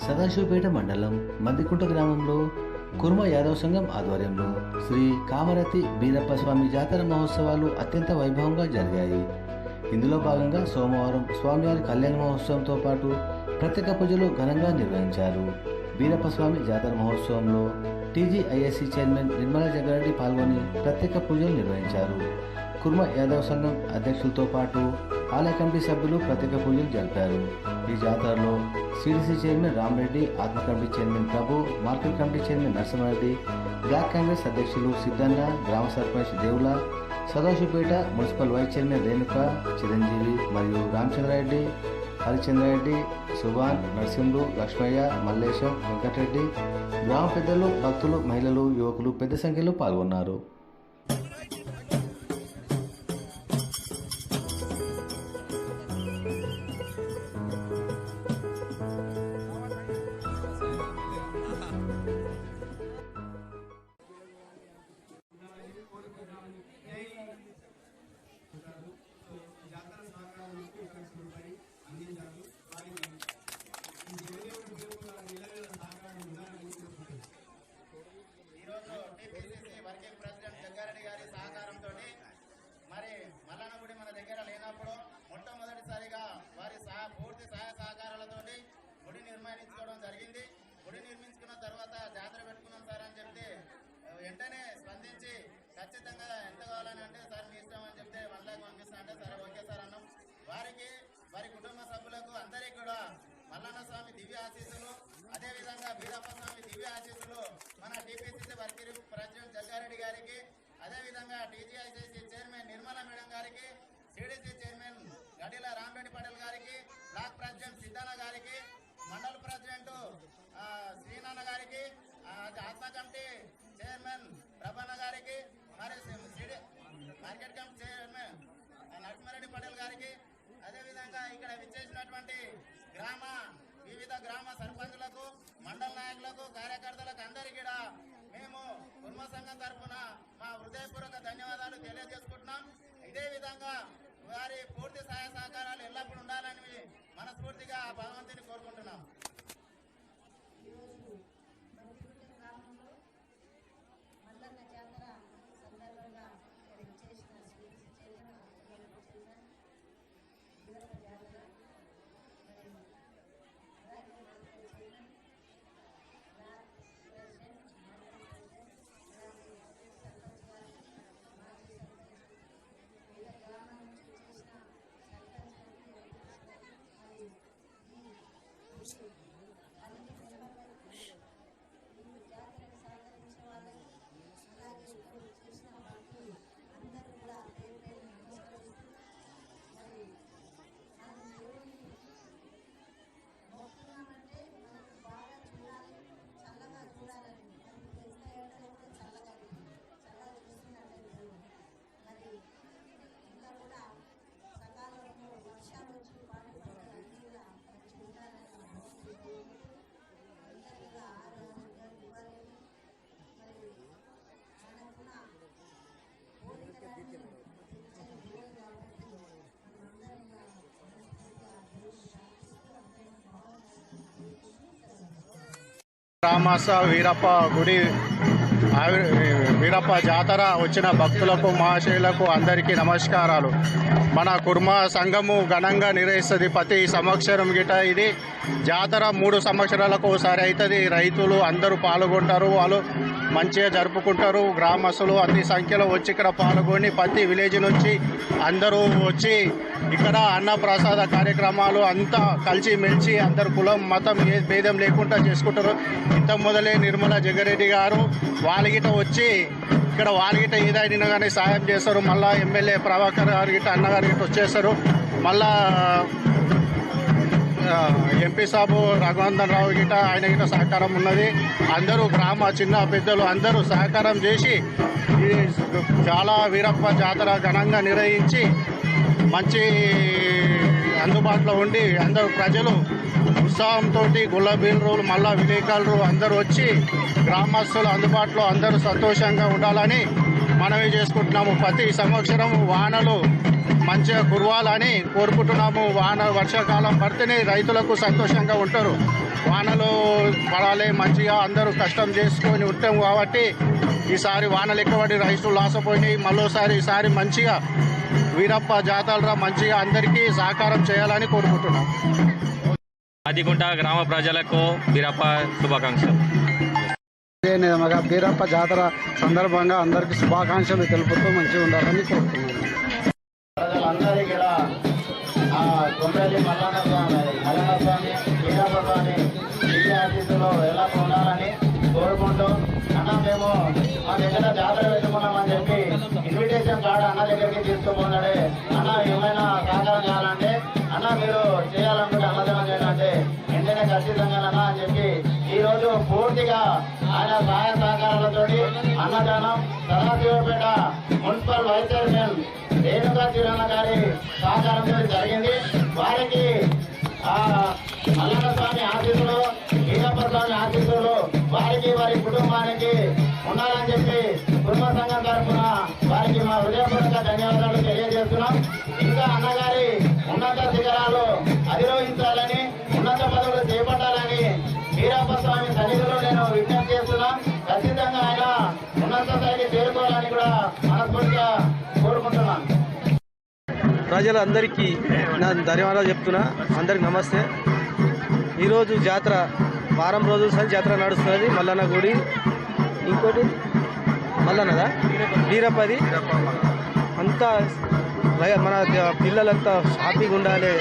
సదాశివపేట మండలం మందికుంట గ్రామంలో కుర్మ యాదవ సంఘం ఆధ్వర్యంలో శ్రీ కామరతి బీరప్ప స్వామి జాతర మహోత్సవాలు అత్యంత వైభవంగా జరిగాయి. ఇందులో భాగంగా సోమవారం స్వామివారి కళ్యాణ మహోత్సవంతో పాటు ప్రత్యేక పూజలు ఘనంగా నిర్వహించారు. బీరప్ప స్వామి జాతర మహోత్సవంలో టీజీఐఎస్సీ చైర్మన్ నిర్మలా జగ్గారెడ్డి పాల్గొని ప్రత్యేక పూజలు నిర్వహించారు. కుర్మ యాదవ సంఘం అధ్యక్షులతో పాటు ఆలయ కమిటీ సభ్యులు ప్రత్యేక పూజలు జరిపారు. ఈ జాతరలో సిడిసి చైర్మన్ రామరెడ్డి, ఆత్మ committee chairman Prabhu, market committee chairman Narasimhareddy, block Congress అధ్యక్షులు సిద్ధన్న, గ్రామ sarpanch Devula, Sadashivpet municipal vice chairman Renuka, Chiranjeevi మరియు రామచంద్రారెడ్డి, హరిచంద్రారెడ్డి, సుభాన్, నరసింహుడు, లక్ష్మయ్య, మల్లేశం, వెంకటరెడ్డి, గ్రామ పెద్దలు, భక్తులు, మహిళలు, యువకులు పెద్ద సంఖ్యలో పాల్గొన్నారు. వర్కింగ్ ప్రెసిడెంట్ జగ్గారెడ్డి గారి సహకారంతో మరి మల్లన్నగుడి మన దగ్గర లేనప్పుడు మొట్టమొదటిసారిగా వారి పూర్తి సహాయ సహకారాలతో గుడి నిర్మించుకోవడం జరిగింది. గుడి నిర్మించుకున్న తర్వాత జాతర పెట్టుకున్నాం సార్ అని చెప్తే వెంటనే స్పందించి ఖచ్చితంగా ఎంత కావాలని అంటే సార్ మీ ఇష్టం అని చెప్తే 1 లక్ష పంపిస్తా అంటే సరే ఓకే సార్ అన్నాం. వారికి వారి కుటుంబ సభ్యులకు అందరికీ కూడా మల్లన్న స్వామి దివ్య ఆశీస్సులు, అదేవిధంగా బీరప్ప స్వామి దివ్య ఆశీస్సులు మన టీపీసీసీ వర్కింగ్ ప్రెసిడెంట్ జగ్గారెడ్డి గారికి, అదేవిధంగా టీజీఐసీసీ చైర్మన్ నిర్మలా మేడం గారికి, సిడిసి చైర్మన్ గడిల రామరెడ్డి పటేల్ గారికి, బ్లాక్ ప్రెసిడెంట్ సిద్ధన్న గారికి, మండల ప్రెసిడెంట్ శ్రీనాన్న గారికి, ఆత్మ కమిటీ చైర్మన్ ప్రభన్న గారికి, మరి market committee chairman Narasimha Reddy Patel గారికి, అదేవిధంగా ఇక్కడ విచ్చేసినటువంటి వివిధ గ్రామ సర్పంచులకు, మండల నాయకులకు, కార్యకర్తలకు అందరికీ కూడా మేము కుర్మ సంఘం తరఫున మా హృదయపూర్వక ధన్యవాదాలు తెలియజేసుకుంటున్నాం. ఇదే విధంగా వారి పూర్తి సహాయ సహకారాలు ఎల్లప్పుడూ ఉండాలని మనస్ఫూర్తిగా భగవంతుని కోరుకుంటున్నాం. రామాస వీరప్ప జాతర వచ్చిన భక్తులకు, మహాశయులకు అందరికీ నమస్కారాలు. మన కుర్మ సంఘము ఘనంగా నిర్వహిస్తుంది ప్రతి సంవత్సరం గిట. ఇది జాతర 3 సంవత్సరాలకు ఒకసారి అవుతుంది. రైతులు అందరూ పాల్గొంటారు, వాళ్ళు మంచిగా జరుపుకుంటారు. గ్రామస్తులు అన్ని సంఖ్యలో వచ్చి ఇక్కడ పాల్గొని ప్రతి విలేజ్ నుంచి అందరూ వచ్చి ఇక్కడ అన్న ప్రసాద కార్యక్రమాలు అంతా కలిసి మెలిసి అందరు కులం మతం ఏ భేదం లేకుండా చేసుకుంటారు. ఇంత మొదలే నిర్మలా జగ్గారెడ్డి గారు వాళ్ళగిట వచ్చి ఇక్కడ వాళ్ళగిట ఏదైనా కానీ సాయం చేస్తారు. మళ్ళా ఎమ్మెల్యే ప్రభాకర్ గారి గిట్ట అన్నగారి గిట్ట వచ్చేస్తారు. మళ్ళా ఎంపీ సాబు రఘునందన్ రావు గిట్ట ఆయన గిట్ట సహకారం ఉన్నది. అందరూ గ్రామ చిన్న పెద్దలు అందరూ సహకారం చేసి చాలా వీరప్ప జాతర ఘనంగా నిర్వహించి మంచి అందుబాటులో ఉండి అందరూ ప్రజలు ఉత్సాహంతో గుల్లబీలు మళ్ళా విలేకరులు అందరూ వచ్చి గ్రామస్తులు అందుబాటులో అందరూ సంతోషంగా ఉండాలని మనవి చేసుకుంటున్నాము. ప్రతి సంవత్సరం వానలు మంచిగా కురవాలని కోరుకుంటున్నాము. వర్షాకాలం పడితేనే రైతులకు సంతోషంగా ఉంటారు. వానలు పడాలి, మంచిగా అందరూ కష్టం చేసుకొని ఉంటాం కాబట్టి ఈసారి వానలు ఎక్కువడి రైతులు లాసపోయినాయి. మరోసారి ఈసారి మంచిగా వీరప్ప జాతర మంచిగా అందరికీ సహకారం చేయాలని కోరుకుంటున్నాం. ఆదిగుంట గ్రామ ప్రజలకు వీరప్ప శుభాకాంక్షలు. వీరప్ప జాతర సందర్భంగా అందరికీ శుభాకాంక్షలు తెలుపుతూ మంచిగా ఉండాలని కోరుతున్నాను. ప్రజలందరికీ కూడా కొమ్మరెల్లి మల్లన్న స్వామి వీరప్ప స్వామి దివ్య ఆశీస్సులో ఎలా ఉండాలని కోరుకుంటూ అన్న మేము మా దగ్గర జాతర పెట్టుకున్నామని చెప్పి ఇన్విటేషన్ కార్డు అన్న దగ్గరికి తీసుకుపోన్నాడే. అన్న ఏమైనా సహకారం చేయాలంటే అన్న మీరు చేయాలనుకుంటే అన్నదానం చేయాలంటే వెంటనే ఖచ్చితంగా అన్న అని చెప్పి ఈ రోజు పూర్తిగా ఆయన సహాయ సహకారాలతోటి అన్నదానం Sadashivpet municipal vice chairman Renuka చిరణ గారి సహకారంతో జరిగింది. వారికి మల్లన్న స్వామి ఆశీస్సులు, వీరప్ప స్వామి ఆశీస్సులు వారికి వారి కుటుంబానికి ఉండాలని చెప్పి కుటుంబ సంఘం తరఫున వారికి మా హృదయపూర్వక ధన్యవాదాలు తెలియజేస్తున్నాం. ఇంకా అన్నగారి ఉన్నత శిఖరాలు అధిరోహించాలని, ఉన్నత పదవులు చేపట్టాలని వీరప్ప స్వామి సన్నిధిలో నేను విజ్ఞప్తి చేస్తున్నాం. ఖచ్చితంగా ఆయన ఉన్నత స్థాయికి చేరుకోవాలని కూడా మనస్ఫూర్తిగా కోరుకుంటున్నాను. ప్రజలందరికీ నా ధన్యవాదాలు చెప్తున్నా. అందరికి నమస్తే. ఈరోజు జాతర వారం రోజుల సారి జాతర నడుస్తున్నది. మల్లన్న గుడి, ఇంకోటి మల్లన్నదా వీరప్పది. అంతా మన పిల్లలంతా హ్యాపీగా ఉండాలి.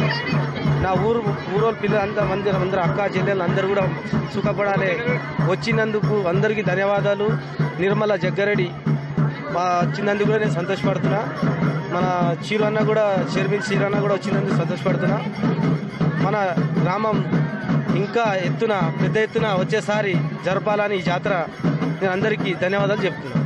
నా ఊరోళ్ళ పిల్లలంతా అందరూ అక్క చెల్లెలు అందరూ కూడా సుఖపడాలి. వచ్చినందుకు అందరికీ ధన్యవాదాలు. నిర్మల జగ్గారెడ్డి వచ్చినందుకు కూడా నేను సంతోషపడుతున్నా. మన చీరన్న కూడా చైర్మన్ చీరన్న కూడా వచ్చినందుకు సంతోషపడుతున్నా. మన గ్రామం ఇంకా పెద్ద ఎత్తున వచ్చేసారి జరపాలని ఈ జాతర నేను అందరికీ ధన్యవాదాలు చెప్తున్నా.